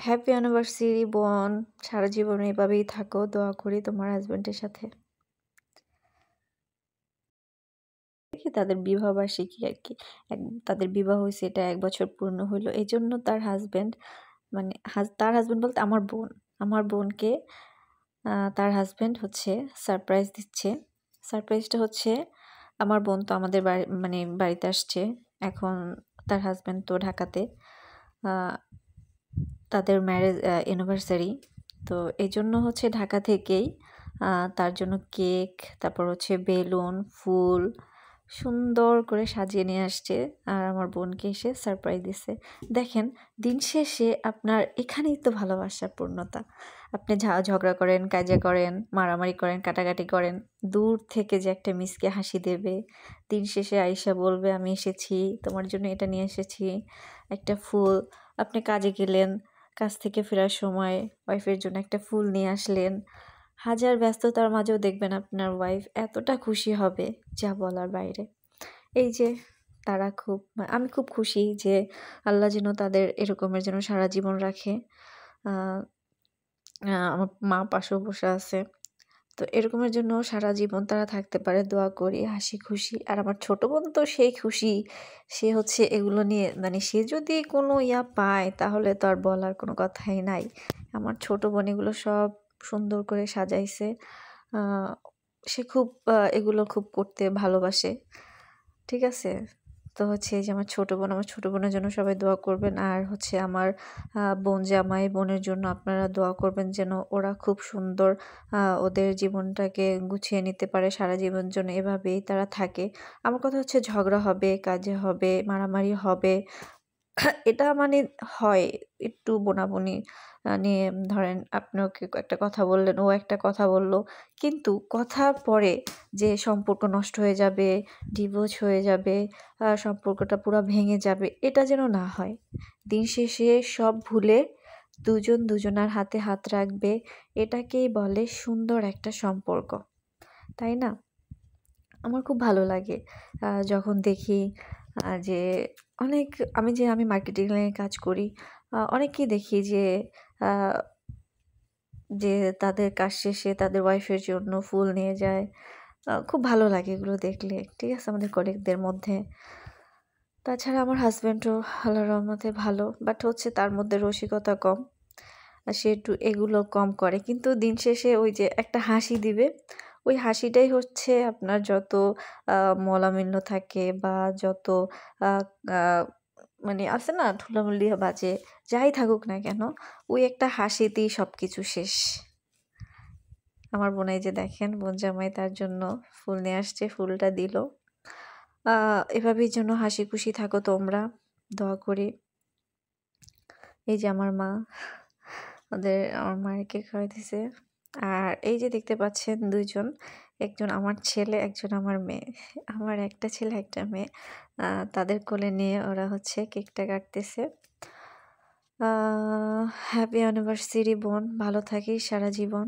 Happy anniversary বোন। সারা জীবন এভাবেই থাকো। দোয়া করি তোমার হাসব্যান্ডের সাথে। দেখি তাদের বিবাহবার্ষিকী আরকি। তাদের বিবাহ হইছে, এটা ১ বছর পূর্ণ হইল। এজন্য তার হাসব্যান্ড মানে তার হাসব্যান্ড বলতে আমার বোন। আমার বোনকে তার হাসব্যান্ড হচ্ছে সারপ্রাইজ দিচ্ছে। সারপ্রাইজটা হচ্ছে আমার বোন তো আমাদের বাড়িতে আসছে। এখন তার হাসব্যান্ড তো ঢাকাতে। আ তাদের ম্যারেজ অ্যানিভার্সারি। তো এজন্য হচ্ছে ঢাকা থেকেই তার জন্য কেক, তারপর হচ্ছে বেলুন, ফুল সুন্দর করে সাজিয়ে নিয়ে আসছে। আর আমার বোনকে এসে সারপ্রাইজ দিছে। দেখেন, দিন শেষে আপনার এখানেই তো ভালোবাসার পূর্ণতা। আপনি ঝগড়া করেন, কাজিয়া করেন, মারামারি করেন, কাটাকাটি করেন। দূর থেকে যে একটা মিষ্টি হাসি দেবে। দিন শেষে আইসা বলবে, "আমি এসেছি, তোমার জন্য এটা নিয়ে এসেছি।" একটা ফুল। আপনি কাজে গেলেন, কাজ থেকে ফেরার সময় ওয়াইফের জন্য একটা ফুল নিয়ে আসলেন। হাজার ব্যস্ততার মাঝেও দেখবেন আপনার ওয়াইফ এতটা খুশি হবে যা বলার বাইরে। এই যে আমি খুব খুশি যে আল্লাহ যেন তাদের এরকমের যেন সারা জীবন রাখে। আ আমার মা পাশেও বসে আছে। তো এরকমের জন্য সারা জীবন তারা থাকতে পারে দোয়া করি, হাসি খুশি। আর আমার ছোট বোন তো সেই খুশি। সে হচ্ছে এগুলো নিয়ে সে যদি কোনো পায় তাহলে তো আর বলার কোনো কথাই নাই। আমার ছোট বোন এগুলো সব সুন্দর করে সাজাইছে। আ সে খুব এগুলো খুব করতে ভালোবাসে। ঠিক আছে? তো হচ্ছে এই যে আমার ছোট বোনের জন্য সবাই দোয়া করবেন। আর হচ্ছে আমার বোন জামাই, বোনের জন্য আপনারা দোয়া করবেন যেন ওরা খুব সুন্দর ওদের জীবনটাকে গুছিয়ে নিতে পারে সারা জীবনের জন্য, এভাবেই তারা থাকে। আমার কথা হচ্ছে ঝগড়া হবে, কাজে হবে, মারামারি হবে। এটা হয় একটু বোনাবুনি নিয়ে, ধরেন আপনি ওকে একটা কথা বললেন, ও একটা কথা বলল। কিন্তু কথার পরে যে সম্পর্ক নষ্ট হয়ে যাবে, ডিভোর্স হয়ে যাবে, সম্পর্কটা পুরা ভেঙে যাবে, এটা যেন না হয়। দিন শেষে সব ভুলে দুজন দুজনার হাতে হাত রাখবে। এটাকেই বলে সুন্দর একটা সম্পর্ক। তাই না? আমার খুব ভালো লাগে যখন দেখি যে আমি মার্কেটিং লাইনে কাজ করি। অনেককেই দেখি আ যে তাদের কাজ শেষে তাদের ওয়াইফের জন্য ফুল নিয়ে যায়। খুব ভালো লাগে এগুলো দেখলে। ঠিক আছে? আমাদের কলিগদের মধ্যে। তাছাড়া আমার হাসব্যান্ডও আল্লাহর রহমতে ভালো। বাট হচ্ছে তার মধ্যে রসিকতা কম। সে একটু এগুলো কম করে। কিন্তু দিন শেষে ওই যে একটা হাসি দিবে। ওই হাসিটাই হচ্ছে আপনার যত আ মলামিল্য থাকে বা যত আ আ আছে না ঠুলামুলি বাজে, যাই থাকুক না কেন, ওই একটা হাসিতেই সবকিছু শেষ। আমার বোন এই যে দেখেন, বোন জামাই তার জন্য ফুল নিয়ে আসছে, ফুলটা দিল। এভাবেই যেন হাসি খুশি থাকো তোমরা, দোয়া করি। এই যে আমার মা, আমার মায়ের কেক খাওয়াইতেছে। আর এই যে দেখতে পাচ্ছেন ২ জন, একজন আমার ছেলে, একজন আমার মেয়ে। আমার একটা ছেলে, একটা মেয়ে। তাদের কোলে নিয়ে ওরা হচ্ছে কেকটা কাটতেছে। আ হ্যাপি অ্যানিভার্সারি বোন, ভালো থাকিস সারা জীবন।